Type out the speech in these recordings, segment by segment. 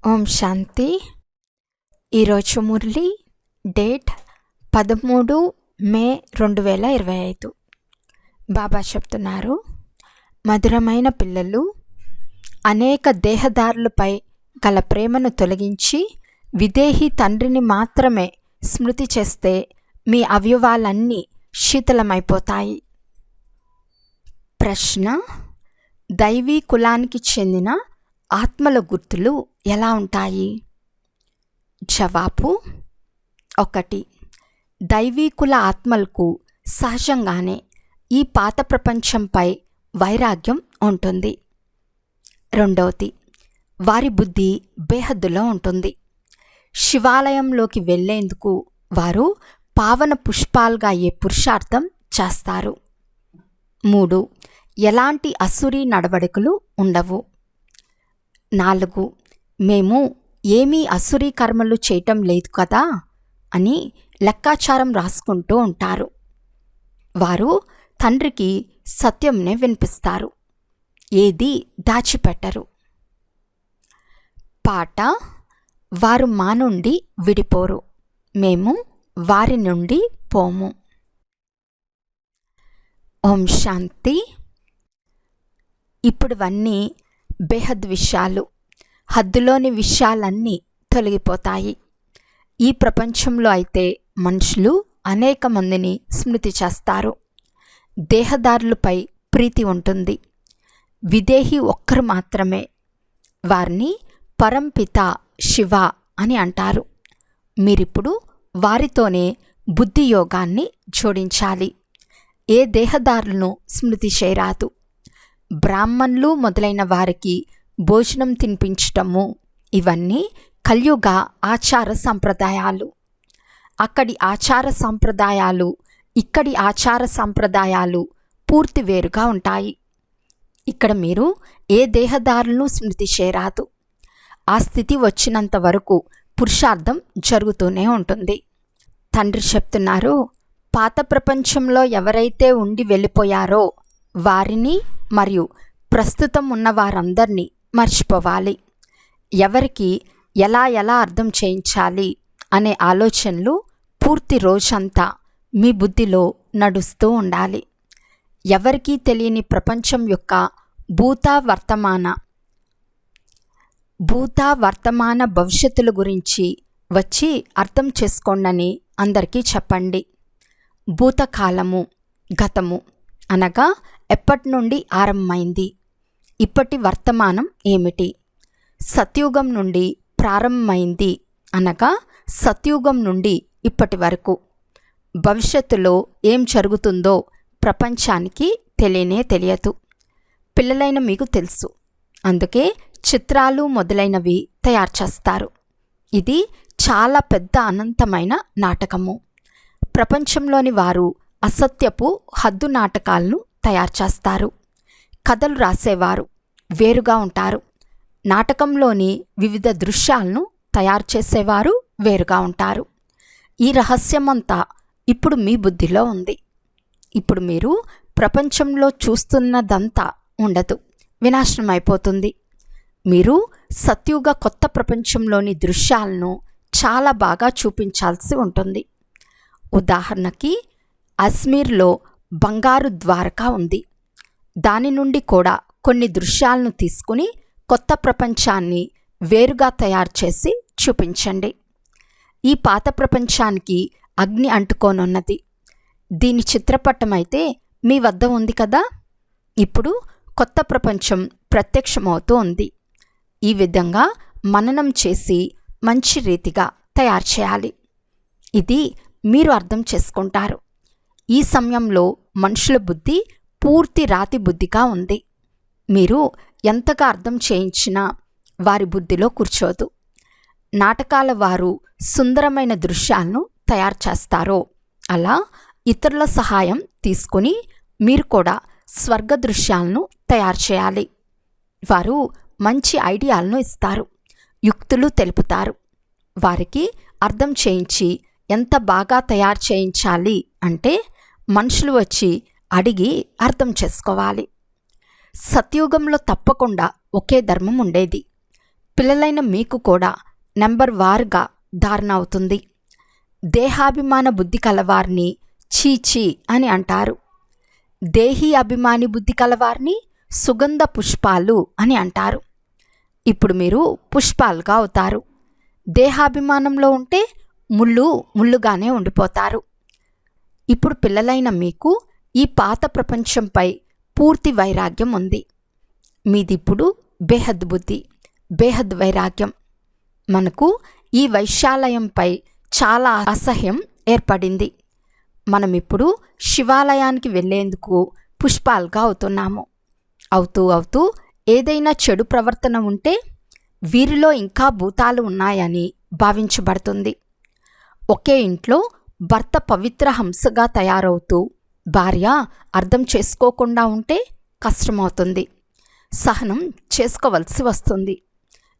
ఓం శాంతి. ఈరోజు మురళి డేట్ 13 మే 2025. బాబా చెప్తున్నారు, మధురమైన పిల్లలు, అనేక దేహదారులపై గల ప్రేమను తొలగించి విదేహి తండ్రిని మాత్రమే స్మృతి చేస్తే మీ అవయవాలన్నీ శీతలమైపోతాయి. ప్రశ్న: దైవీ కులానికి చెందిన ఆత్మల గుర్తులు ఎలా ఉంటాయి? జవాబు: 1. దైవీకుల ఆత్మలకు సహజంగానే ఈ పాత ప్రపంచంపై వైరాగ్యం ఉంటుంది. 2. వారి బుద్ధి బేహద్దులో ఉంటుంది. శివాలయంలోకి వెళ్లేందుకు వారు పావన పుష్పాలుగా అయ్యే పురుషార్థం చేస్తారు. 3. ఎలాంటి అసురీ నడవడికలు ఉండవు. 4. మేము ఏమీ అసురీ కర్మలు చేయటం లేదు కదా అని లెక్కాచారం రాసుకుంటూ ఉంటారు. వారు తండ్రికి సత్యంనే వినిపిస్తారు, ఏది దాచిపెట్టరు. పాట: వారు మా నుండి విడిపోరు, మేము వారి నుండి పోము. ఓం శాంతి. ఇప్పుడువన్నీ బేహద్ విషయాలు, హద్దులోని విషయాలన్నీ తొలగిపోతాయి. ఈ ప్రపంచంలో అయితే మనుషులు అనేక మందిని స్మృతి చేస్తారు. దేహదారులపై ప్రీతి ఉంటుంది. విదేహి ఒక్కరు మాత్రమే. వారిని పరంపిత శివ అని అంటారు. మీరిప్పుడు వారితోనే బుద్ధి యోగాన్ని జోడించాలి. ఏ దేహదారులను స్మృతి చేయరాదు. బ్రాహ్మణులు మొదలైన వారికి భోజనం తినిపించటము, ఇవన్నీ కలియుగ ఆచార సంప్రదాయాలు. అక్కడి ఆచార సంప్రదాయాలు, ఇక్కడి ఆచార సంప్రదాయాలు పూర్తి వేరుగా ఉంటాయి. ఇక్కడ మీరు ఏ దేహదారులను స్మృతి చేయరాదు. ఆ స్థితి వచ్చినంత వరకు పురుషార్థం జరుగుతూనే ఉంటుంది. తండ్రి చెప్తున్నారు, పాత ప్రపంచంలో ఎవరైతే ఉండి వెళ్ళిపోయారో వారిని మరియు ప్రస్తుతం ఉన్న వారందరినీ మర్చిపోవాలి. ఎవరికి ఎలా అర్థం చేయించాలి అనే ఆలోచనలు పూర్తి రోజంతా మీ బుద్ధిలో నడుస్తూ ఉండాలి. ఎవరికీ తెలియని ప్రపంచం యొక్క భూత వర్తమాన భవిష్యత్తుల గురించి వచ్చి అర్థం చేసుకోండని అందరికీ చెప్పండి. భూతకాలము, గతము అనగా ఎప్పటి నుండి ఆరంభమైంది, ఇప్పటి వర్తమానం ఏమిటి? సత్యుగం నుండి ప్రారంభమైంది అనగా సత్యుగం నుండి ఇప్పటి వరకు. భవిష్యత్తులో ఏం జరుగుతుందో ప్రపంచానికి తెలియదు. పిల్లలైన మీకు తెలుసు, అందుకే చిత్రాలు మొదలైనవి తయారు చేస్తారు. ఇది చాలా పెద్ద అనంతమైన నాటకము. ప్రపంచంలోని వారు అసత్యపు హద్దు నాటకాలను తయారు చేస్తారు. కథలు రాసేవారు వేరుగా ఉంటారు. నాటకంలోని వివిధ దృశ్యాలను తయారు చేసేవారు వేరుగా ఉంటారు. ఈ రహస్యమంతా ఇప్పుడు మీ బుద్ధిలో ఉంది. ఇప్పుడు మీరు ప్రపంచంలో చూస్తున్నదంతా ఉండదు, వినాశనం అయిపోతుంది. మీరు సత్యుగ కొత్త ప్రపంచంలోని దృశ్యాలను చాలా బాగా చూపించాల్సి ఉంటుంది. ఉదాహరణకి, అజ్మీర్లో బంగారు ద్వారక ఉంది. దాని నుండి కూడా కొన్ని దృశ్యాలను తీసుకుని కొత్త ప్రపంచాన్ని వేరుగా తయారు చేసి చూపించండి. ఈ పాత ప్రపంచానికి అగ్ని అంటుకోనున్నది. దీని చిత్రపటం అయితే మీ వద్ద ఉంది కదా. ఇప్పుడు కొత్త ప్రపంచం ప్రత్యక్షమవుతూ ఉంది. ఈ విధంగా మననం చేసి మంచి రీతిగా తయారు చేయాలి. ఇది మీరు అర్థం చేసుకుంటారు. ఈ సమయంలో మనుషుల బుద్ధి పూర్తి రాతి బుద్ధిగా ఉంది. మీరు ఎంతగా అర్థం చేయించినా వారి బుద్ధిలో కూర్చోదు. నాటకాల వారు సుందరమైన దృశ్యాలను తయారు చేస్తారో అలా ఇతరుల సహాయం తీసుకుని మీరు కూడా స్వర్గ దృశ్యాలను తయారు చేయాలి. వారు మంచి ఐడియాలను ఇస్తారు, యుక్తులు తెలుపుతారు. వారికి అర్థం చేయించి ఎంత బాగా తయారు చేయించాలి అంటే మనుషులు వచ్చి అడిగి అర్థం చేసుకోవాలి. సత్యుగంలో తప్పకుండా ఒకే ధర్మం ఉండేది. పిల్లలైన మీకు కూడా నెంబర్ వారుగా ధారణ అవుతుంది. దేహాభిమాన బుద్ధి కలవారిని చీచీ అని అంటారు. దేహీ అభిమాని బుద్ధి కలవారిని సుగంధ పుష్పాలు అని అంటారు. ఇప్పుడు మీరు పుష్పాలుగా అవుతారు. దేహాభిమానంలో ఉంటే ముళ్ళుగానే ఉండిపోతారు. ఇప్పుడు పిల్లలైన మీకు ఈ పాత ప్రపంచంపై పూర్తి వైరాగ్యం ఉంది. మీదిప్పుడు బేహద్ బుద్ధి, బేహద్ వైరాగ్యం. మనకు ఈ వైశాలయంపై చాలా అసహ్యం ఏర్పడింది. మనమిప్పుడు శివాలయానికి వెళ్ళేందుకు పుష్పాలుగా అవుతున్నాము. అవుతూ ఏదైనా చెడు ప్రవర్తన ఉంటే వీరిలో ఇంకా భూతాలు ఉన్నాయని భావించబడుతుంది. ఒకే ఇంట్లో భర్త పవిత్ర హంసగా తయారవుతూ భార్య అర్థం చేసుకోకుండా ఉంటే కష్టమవుతుంది. సహనం చేసుకోవలసి వస్తుంది.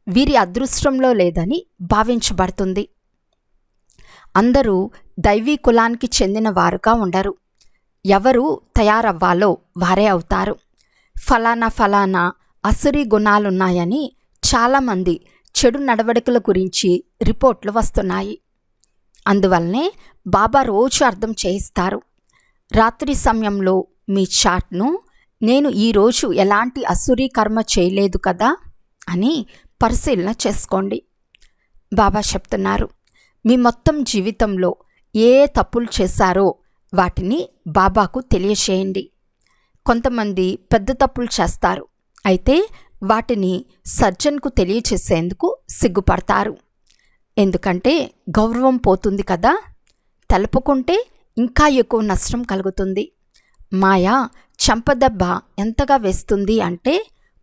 వీరి అదృష్టంలో లేదని భావించబడుతుంది. అందరూ దైవీ కులానికి చెందిన వారుగా ఉండరు. ఎవరు తయారవ్వాలో వారే అవుతారు. ఫలానా అసురీ గుణాలున్నాయని చాలామంది చెడు నడవడికల గురించి రిపోర్ట్లు వస్తున్నాయి. అందువల్లనే బాబా రోజు అర్థం చేయిస్తారు. రాత్రి సమయంలో మీ చాట్ను నేను ఈరోజు ఎలాంటి అసురీ కర్మ చేయలేదు కదా అని పరిశీలన చేసుకోండి. బాబా చెప్తున్నారు, మీ మొత్తం జీవితంలో ఏ తప్పులు చేశారో వాటిని బాబాకు తెలియచేయండి. కొంతమంది పెద్ద తప్పులు చేస్తారు, అయితే వాటిని సర్జన్కు తెలియచేసేందుకు సిగ్గుపడతారు. ఎందుకంటే గౌరవం పోతుంది కదా. తెలుపుకుంటే ఇంకా ఎక్కువ నష్టం కలుగుతుంది. మాయ చంపదెబ్బ ఎంతగా వేస్తుంది అంటే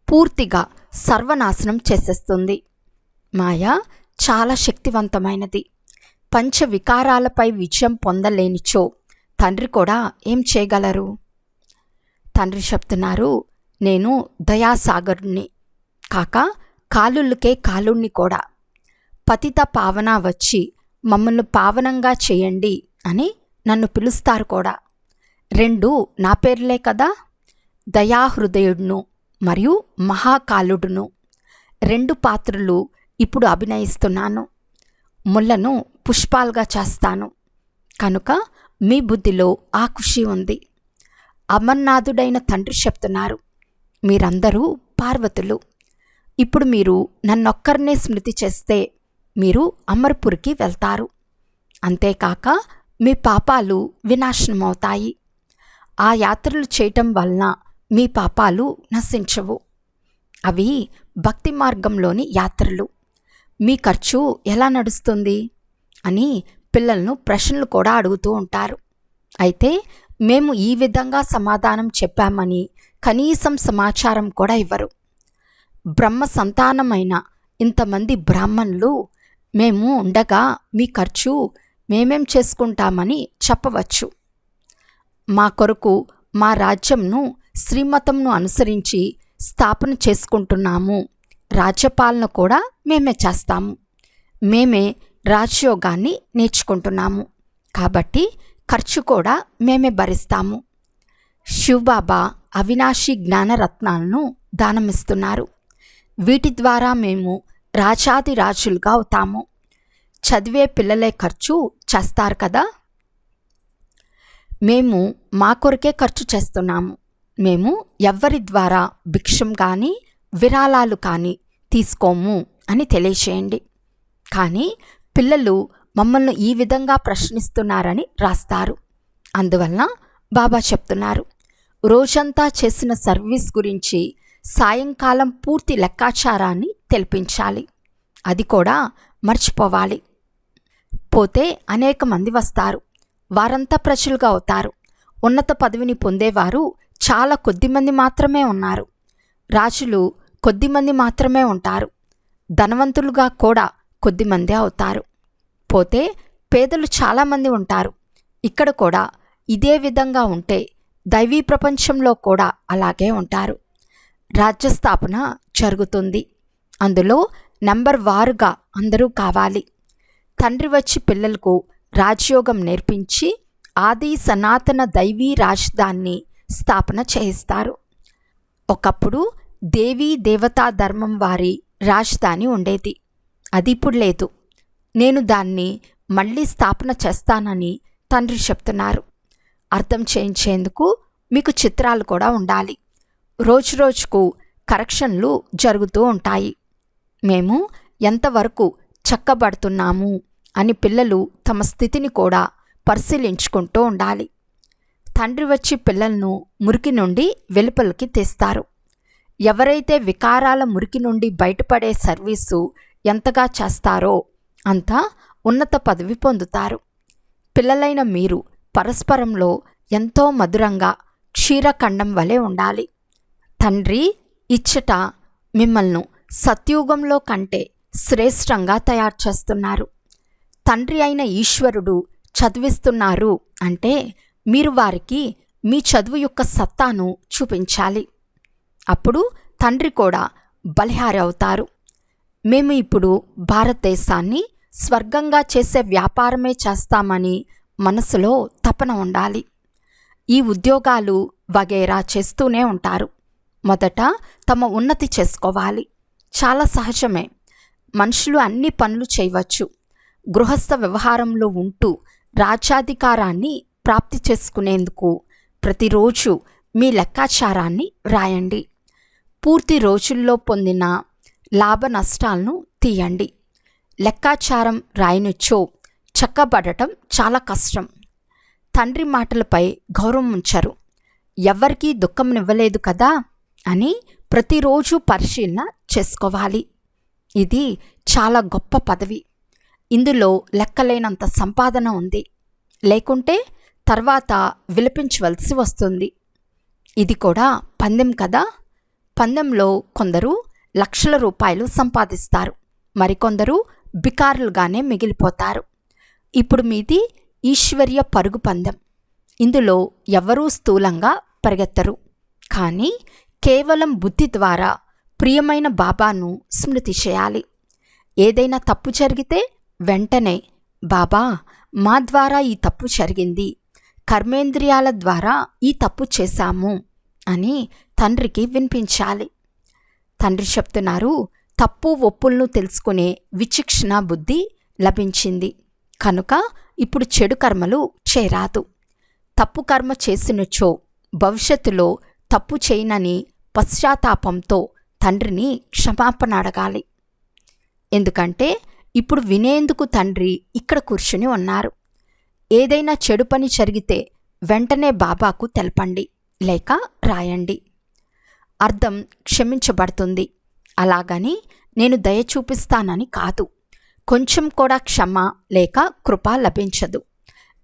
పూర్తిగా సర్వనాశనం చేసేస్తుంది. మాయ చాలా శక్తివంతమైనది. పంచ వికారాలపై విజయం పొందలేనిచో తండ్రి కూడా ఏం చేయగలరు? తండ్రి చెప్తున్నారు, నేను దయాసాగరుణ్ణి కాక కాలుళ్ళకే కాలుణ్ణి కూడా. పతిత పావన వచ్చి మమ్మల్ని పావనంగా చేయండి అని నన్ను పిలుస్తారు కూడా. రెండు నా పేర్లే కదా. దయాహృదయుడును మరియు మహాకాలుడును. రెండు పాత్రలు ఇప్పుడు అభినయిస్తున్నాను. ముళ్ళను పుష్పాలుగా చేస్తాను. కనుక మీ బుద్ధిలో ఆ ఖుషి ఉంది. అమర్నాథుడైన తండ్రి చెప్తున్నారు, మీరందరూ పార్వతులు. ఇప్పుడు మీరు నన్నొక్కరినే స్మృతి చేస్తే మీరు అమర్పురికి వెళ్తారు. అంతేకాక మీ పాపాలు వినాశనమవుతాయి. ఆ యాత్రలు చేయటం వలన మీ పాపాలు నశించవు. అవి భక్తి మార్గంలోని యాత్రలు. మీ ఖర్చు ఎలా నడుస్తుంది అని పిల్లలను ప్రశ్నలు కూడా అడుగుతూ ఉంటారు. అయితే మేము ఈ విధంగా సమాధానం చెప్పామని కనీసం సమాచారం కూడా ఇవ్వరు. బ్రహ్మ సంతానమైన ఇంతమంది బ్రాహ్మణులు మేము ఉండగా మీ ఖర్చు మేమేం చేసుకుంటామని చెప్పవచ్చు. మా కొరకు మా రాజ్యంను శ్రీమతంను అనుసరించి స్థాపన చేసుకుంటున్నాము. రాజ్యపాలన కూడా మేమే చేస్తాము. మేమే రాజయోగాన్ని నేర్చుకుంటున్నాము. కాబట్టి ఖర్చు కూడా మేమే భరిస్తాము. శివబాబా అవినాశి జ్ఞానరత్నాలను దానమిస్తున్నారు. వీటి ద్వారా మేము రాజాది రాజులుగా అవుతాము. చదివే పిల్లలే ఖర్చు చేస్తారు కదా. మేము మా కొరకే ఖర్చు చేస్తున్నాము. మేము ఎవ్వరి ద్వారా భిక్షం కానీ విరాళాలు కానీ తీసుకోము అని తెలియచేయండి. కానీ పిల్లలు మమ్మల్ని ఈ విధంగా ప్రశ్నిస్తున్నారని రాస్తారు. అందువలన బాబా చెప్తున్నారు, రోజంతా చేసిన సర్వీస్ గురించి సాయంకాలం పూర్తి లెక్కాచారాన్ని తెలిపించాలి. అది కూడా మర్చిపోవాలి. పోతే అనేక మంది వస్తారు. వారంతా ప్రజలుగా అవుతారు. ఉన్నత పదవిని పొందేవారు చాలా కొద్దిమంది మాత్రమే ఉన్నారు. రాజులు కొద్దిమంది మాత్రమే ఉంటారు. ధనవంతులుగా కూడా కొద్దిమందే అవుతారు. పోతే పేదలు చాలామంది ఉంటారు. ఇక్కడ కూడా ఇదే విధంగా ఉంటే దైవీ ప్రపంచంలో కూడా అలాగే ఉంటారు. రాజ్యస్థాపన జరుగుతుంది. అందులో నెంబర్ వారుగా అందరూ కావాలి. తండ్రి వచ్చి పిల్లలకు రాజయోగం నేర్పించి ఆది సనాతన దైవీ రాజధాన్ని స్థాపన చేయిస్తారు. ఒకప్పుడు దేవీ దేవతా ధర్మం వారి రాజధాని ఉండేది. అది ఇప్పుడు లేదు. నేను దాన్ని మళ్ళీ స్థాపన చేస్తానని తండ్రి చెప్తున్నారు. అర్థం చేయించేందుకు మీకు చిత్రాలు కూడా ఉండాలి. రోజురోజుకు కరెక్షన్లు జరుగుతూ ఉంటాయి. మేము ఎంతవరకు చక్కబడుతున్నాము అని పిల్లలు తమ స్థితిని కూడా పరిశీలించుకుంటూ ఉండాలి. తండ్రి వచ్చి పిల్లలను మురికి నుండి వెలుపలికి తీస్తారు. ఎవరైతే వికారాల మురికి నుండి బయటపడే సర్వీసు ఎంతగా చేస్తారో అంత ఉన్నత పదవి పొందుతారు. పిల్లలైన మీరు పరస్పరంలో ఎంతో మధురంగా క్షీరఖండం వలె ఉండాలి. తండ్రి ఇచ్చట మిమ్మల్ని సత్యుగంలో కంటే శ్రేష్టంగా తయారు చేస్తున్నారు. తండ్రి అయిన ఈశ్వరుడు చదివిస్తున్నారు అంటే మీరు వారికి మీ చదువు యొక్క సత్తాను చూపించాలి. అప్పుడు తండ్రి కూడా బలిహారి అవుతారు. మేము ఇప్పుడు భారతదేశాన్ని స్వర్గంగా చేసే వ్యాపారమే చేస్తామని మనసులో తపన ఉండాలి. ఈ ఉద్యోగాలు వగైరా చేస్తూనే ఉంటారు. మొదట తమ ఉన్నతి చేసుకోవాలి. చాలా సహజమే. మనుషులు అన్ని పనులు చేయవచ్చు. గృహస్థ వ్యవహారంలో ఉంటూ రాజ్యాధికారాన్ని ప్రాప్తి చేసుకునేందుకు ప్రతిరోజు మీ లెక్కాచారాన్ని రాయండి. పూర్తి రోజుల్లో పొందిన లాభ నష్టాలను తీయండి. లెక్కాచారం రాయనుచ్చో చక్కబడటం చాలా కష్టం. తండ్రి మాటలపై గౌరవం ఉంచరు. ఎవ్వరికీ దుఃఖంనివ్వలేదు కదా అని ప్రతిరోజు పరిశీలన చేసుకోవాలి. ఇది చాలా గొప్ప పదవి. ఇందులో లెక్కలేనంత సంపాదన ఉంది. లేకుంటే తర్వాత విలపించవలసి వస్తుంది. ఇది కూడా పందెం కదా. పందెంలో కొందరు లక్షల రూపాయలు సంపాదిస్తారు, మరికొందరు బికారులుగానే మిగిలిపోతారు. ఇప్పుడు మీది ఈశ్వర్య పరుగు పందెం. ఇందులో ఎవరూ స్థూలంగా పరిగెత్తరు, కానీ కేవలం బుద్ధి ద్వారా ప్రియమైన బాబాను స్మృతి చేయాలి. ఏదైనా తప్పు జరిగితే వెంటనే బాబా, మా ద్వారా ఈ తప్పు జరిగింది, కర్మేంద్రియాల ద్వారా ఈ తప్పు చేశాము అని తండ్రికి వినిపించాలి. తండ్రి చెప్తున్నారు, తప్పు ఒప్పులను తెలుసుకునే విచక్షణ బుద్ధి లభించింది కనుక ఇప్పుడు చెడు కర్మలు చేయరాదు. తప్పు కర్మ చేసినచో భవిష్యత్తులో తప్పు చేయనని పశ్చాత్తాపంతో తండ్రిని క్షమాపణ అడగాలి. ఎందుకంటే ఇప్పుడు వినేందుకు తండ్రి ఇక్కడ కూర్చుని ఉన్నారు. ఏదైనా చెడు పని జరిగితే వెంటనే బాబాకు తెలపండి, లేక రాయండి. అర్థం క్షమించబడుతుంది. అలాగని నేను దయ చూపిస్తానని కాదు. కొంచెం కూడా క్షమ లేక కృప లభించదు.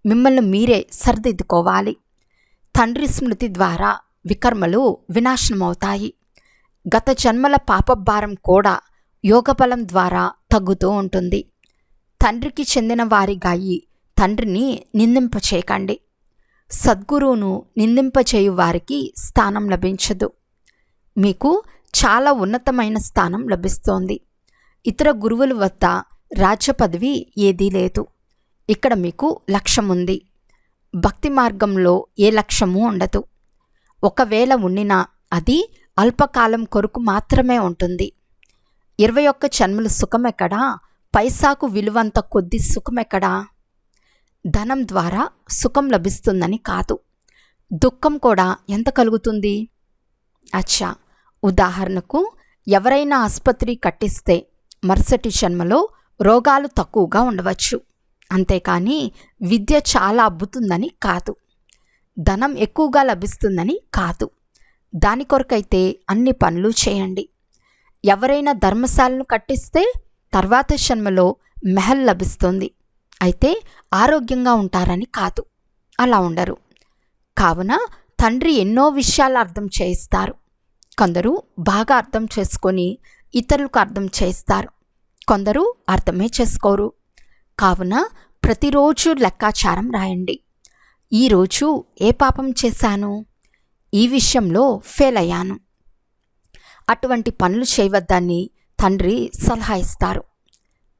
మిమ్మల్ని మీరే సరిదిద్దుకోవాలి. తండ్రి స్మృతి ద్వారా వికర్మలు వినాశనమవుతాయి. గత జన్మల పాపభారం కూడా యోగబలం ద్వారా తగ్గుతూ ఉంటుంది. తండ్రికి చెందిన వారిగాయి తండ్రిని నిందింపచేయకండి. సద్గురువును నిందింపచేయు వారికి స్థానం లభించదు. మీకు చాలా ఉన్నతమైన స్థానం లభిస్తోంది. ఇతర గురువుల వద్ద రాజ్య పదవి ఏదీ లేదు. ఇక్కడ మీకు లక్ష్యం ఉంది. భక్తి మార్గంలో ఏ లక్ష్యమూ ఉండదు. ఒకవేళ ఉండినా అది అల్పకాలం కొరకు మాత్రమే ఉంటుంది. 21 జన్మల సుఖమెక్కడా? పైసాకు విలువంత కొద్ది సుఖమెక్కడా? ధనం ద్వారా సుఖం లభిస్తుందని కాదు, దుఃఖం కూడా ఎంత కలుగుతుంది? అచ్చా, ఉదాహరణకు ఎవరైనా ఆసుపత్రి కట్టిస్తే మరుసటి జన్మలో రోగాలు తక్కువగా ఉండవచ్చు. అంతేకాని విద్య చాలా అబ్బుతుందని కాదు, ధనం ఎక్కువగా లభిస్తుందని కాదు. దాని కొరకైతే అన్ని పనులు చేయండి. ఎవరైనా ధర్మశాలను కట్టిస్తే తర్వాత జన్మలో మెహల్ లభిస్తుంది. అయితే ఆరోగ్యంగా ఉంటారని కాదు, అలా ఉండరు. కావున తండ్రి ఎన్నో విషయాలు అర్థం చేయిస్తారు. కొందరు బాగా అర్థం చేసుకొని ఇతరులకు అర్థం చేయిస్తారు, కొందరు అర్థమే చేసుకోరు. కావున ప్రతిరోజు లెక్కాచారం రాయండి. ఈరోజు ఏ పాపం చేశాను, ఈ విషయంలో ఫెయిల్ అయ్యాను, అటువంటి పనులు చేయవద్దని తండ్రి సలహా ఇస్తారు.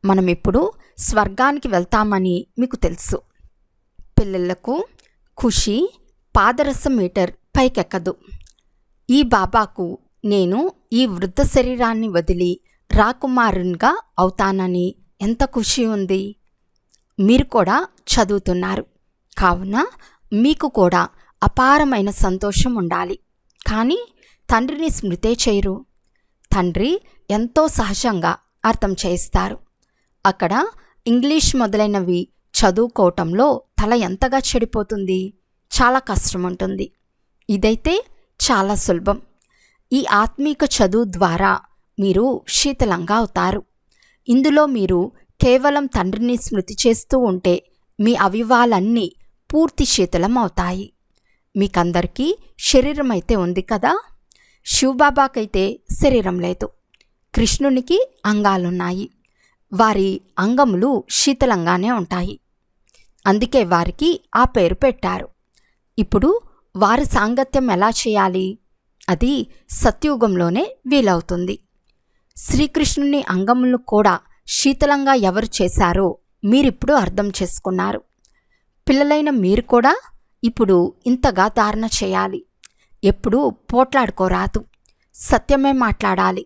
మనం ఇప్పుడు స్వర్గానికి వెళ్తామని మీకు తెలుసు. పిల్లలకు ఖుషి పాదరసం మీటర్ పైకెక్కదు. ఈ బాబాకు నేను ఈ వృద్ధ శరీరాన్ని వదిలి రాకుమారునిగా అవుతానని ఎంత ఖుషి ఉంది. మీరు కూడా చదువుతున్నారు కావున మీకు కూడా అపారమైన సంతోషం ఉండాలి. కానీ తండ్రిని స్మృతే చేయరు. తండ్రి ఎంతో సహజంగా అర్థం చేయిస్తారు. అక్కడ ఇంగ్లీష్ మొదలైనవి చదువుకోవటంలో తల ఎంతగా చెడిపోతుంది. చాలా కష్టం ఉంటుంది. ఇదైతే చాలా సులభం. ఈ ఆత్మీక చదువు ద్వారా మీరు శీతలంగా అవుతారు. ఇందులో మీరు కేవలం తండ్రిని స్మృతి చేస్తూ ఉంటే మీ అవయవాలన్నీ పూర్తి శీతలం అవుతాయి. మీకందరికీ శరీరం అయితే ఉంది కదా. శివబాబాకైతే శరీరం లేదు. కృష్ణునికి అంగాలున్నాయి. వారి అంగములు శీతలంగానే ఉంటాయి. అందుకే వారికి ఆ పేరు పెట్టారు. ఇప్పుడు వారి సాంగత్యం ఎలా చేయాలి? అది సత్యుగంలోనే వీలవుతుంది. శ్రీకృష్ణుని అంగములను కూడా శీతలంగా ఎవరు చేశారో మీరిప్పుడు అర్థం చేసుకున్నారు. పిల్లలైన మీరు కూడా ఇప్పుడు ఇంతగా ధారణ చేయాలి. ఎప్పుడూ పోట్లాడుకోరాదు. సత్యమే మాట్లాడాలి.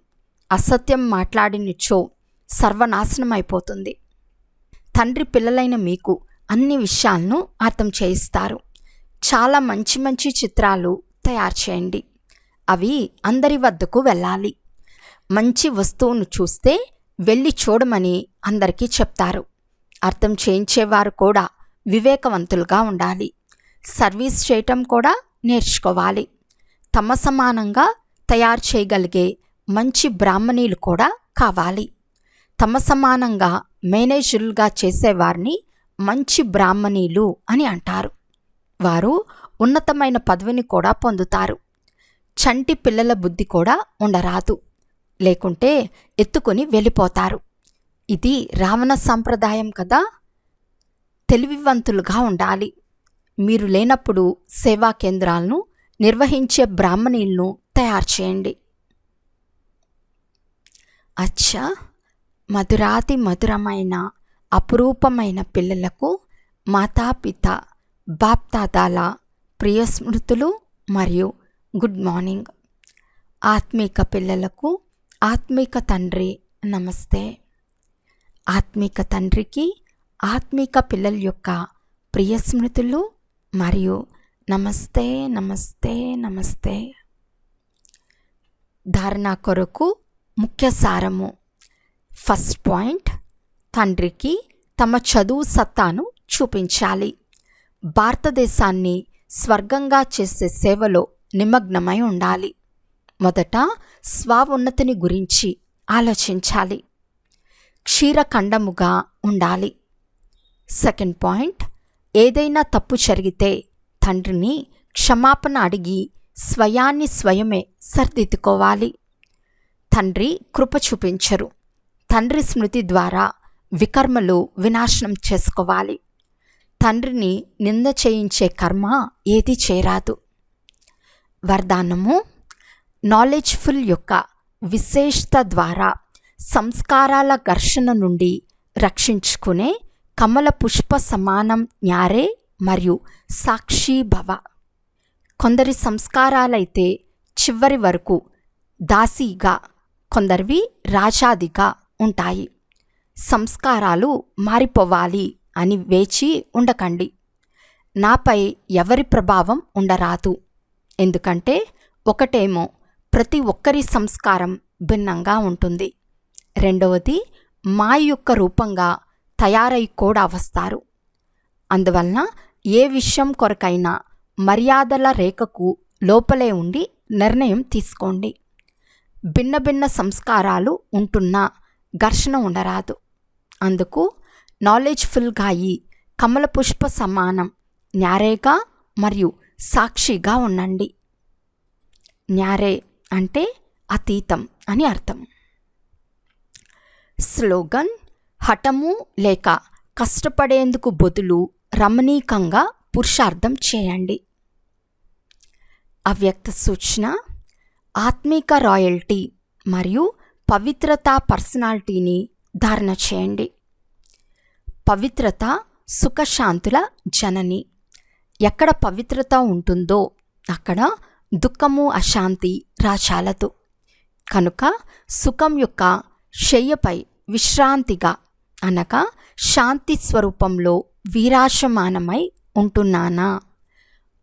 అసత్యం మాట్లాడినిచ్చో సర్వనాశనం అయిపోతుంది. తండ్రి పిల్లలైన మీకు అన్ని విషయాలను అర్థం చేయిస్తారు. చాలా మంచి మంచి చిత్రాలు తయారు చేయండి. అవి అందరి వద్దకు వెళ్ళాలి. మంచి వస్తువును చూస్తే వెళ్ళి చూడమని అందరికీ చెప్తారు. అర్థం చేయించేవారు కూడా వివేకవంతులుగా ఉండాలి. సర్వీస్ చేయటం కూడా నేర్చుకోవాలి. తమ సమానంగా తయారు చేయగలిగే మంచి బ్రాహ్మణీలు కూడా కావాలి. తమ సమానంగా మేనేజర్లుగా చేసేవారిని మంచి బ్రాహ్మణీలు అని అంటారు. వారు ఉన్నతమైన పదవిని కూడా పొందుతారు. చంటి పిల్లల బుద్ధి కూడా ఉండరాదు. లేకుంటే ఎత్తుకొని వెళ్ళిపోతారు. ఇది రావణ సంప్రదాయం కదా. తెలివివంతులుగా ఉండాలి. మీరు లేనప్పుడు సేవా కేంద్రాలను నిర్వహించే బ్రాహ్మణీలను తయారు చేయండి. అచ్చా, మధురాతి మధురమైన అపురూపమైన పిల్లలకు మాతాపిత బాప్దాదాల ప్రియ స్మృతులు మరియు గుడ్ మార్నింగ్. ఆత్మీక పిల్లలకు ఆత్మీక తండ్రి నమస్తే. ఆత్మీక తండ్రికి ఆత్మీక పిల్లల యొక్క ప్రియ స్మృతులు మరియు నమస్తే నమస్తే నమస్తే. ధారణ కొరకు ముఖ్య సారము. ఫస్ట్ పాయింట్, తండ్రికి తమ చదువు సత్తాను చూపించాలి. భారతదేశాన్ని స్వర్గంగా చేసే సేవలో నిమగ్నమై ఉండాలి. మొదట స్వోన్నతిని గురించి ఆలోచించాలి. క్షీరఖండముగా ఉండాలి. సెకండ్ పాయింట్, ఏదైనా తప్పు జరిగితే తండ్రిని క్షమాపణ అడిగి స్వయాన్ని స్వయమే సరిదిద్దుకోవాలి. తండ్రి కృప చూపించరు. తండ్రి స్మృతి ద్వారా వికర్మలు వినాశనం చేసుకోవాలి. తండ్రిని నింద చేయించే కర్మ ఏది చేరాదు. వరదానము. నాలెడ్జ్ఫుల్ యొక్క విశేషత ద్వారా సంస్కారాల ఘర్షణ నుండి రక్షించుకునే కమల పుష్ప సమానం న్యారే మరియు సాక్షిభవ. కొందరి సంస్కారాలైతే చివరి వరకు దాసీగా, కొందరివి రాజాదిగా ఉంటాయి. సంస్కారాలు మారిపోవాలి అని వేచి ఉండకండి. నాపై ఎవరి ప్రభావం ఉండరాదు. ఎందుకంటే ఒకటేమో ప్రతి ఒక్కరి సంస్కారం భిన్నంగా ఉంటుంది. రెండవది మాయ యొక్క రూపంగా తయారై కూడా వస్తారు. అందువలన ఏ విషయం కొరకైనా మర్యాదల రేఖకు లోపలే ఉండి నిర్ణయం తీసుకోండి. భిన్న భిన్న సంస్కారాలు ఉంటున్నా ఘర్షణ ఉండరాదు. అందుకు నాలెడ్జ్ఫుల్గా అయి కమల పుష్ప సమానం న్యారేగా మరియు సాక్షిగా ఉండండి. న్యారే అంటే అతీతం అని అర్థం. స్లోగన్. హఠము లేక కష్టపడేందుకు బదులు రమణీకంగా పురుషార్థం చేయండి. అవ్యక్త సూచన. ఆత్మీక రాయల్టీ మరియు పవిత్రత పర్సనాలిటీని ధారణ చేయండి. పవిత్రత సుఖశాంతుల జనని. ఎక్కడ పవిత్రత ఉంటుందో అక్కడ దుఃఖము అశాంతి రాచాలదు. కనుక సుఖం యొక్క శయ్యపై విశ్రాంతిగా అనగా శాంతి స్వరూపంలో వీరాశమానమై ఉంటున్నానా?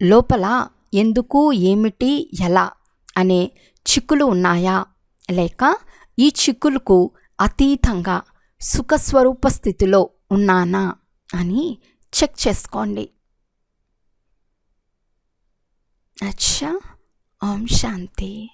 లోపల ఎందుకు, ఏమిటి, ఎలా అనే చిక్కులు ఉన్నాయా? లేక ఈ చిక్కులకు అతీతంగా సుఖస్వరూప స్థితిలో ఉన్నానా అని చెక్ చేసుకోండి. అచ్చా. ఓం శాంతి.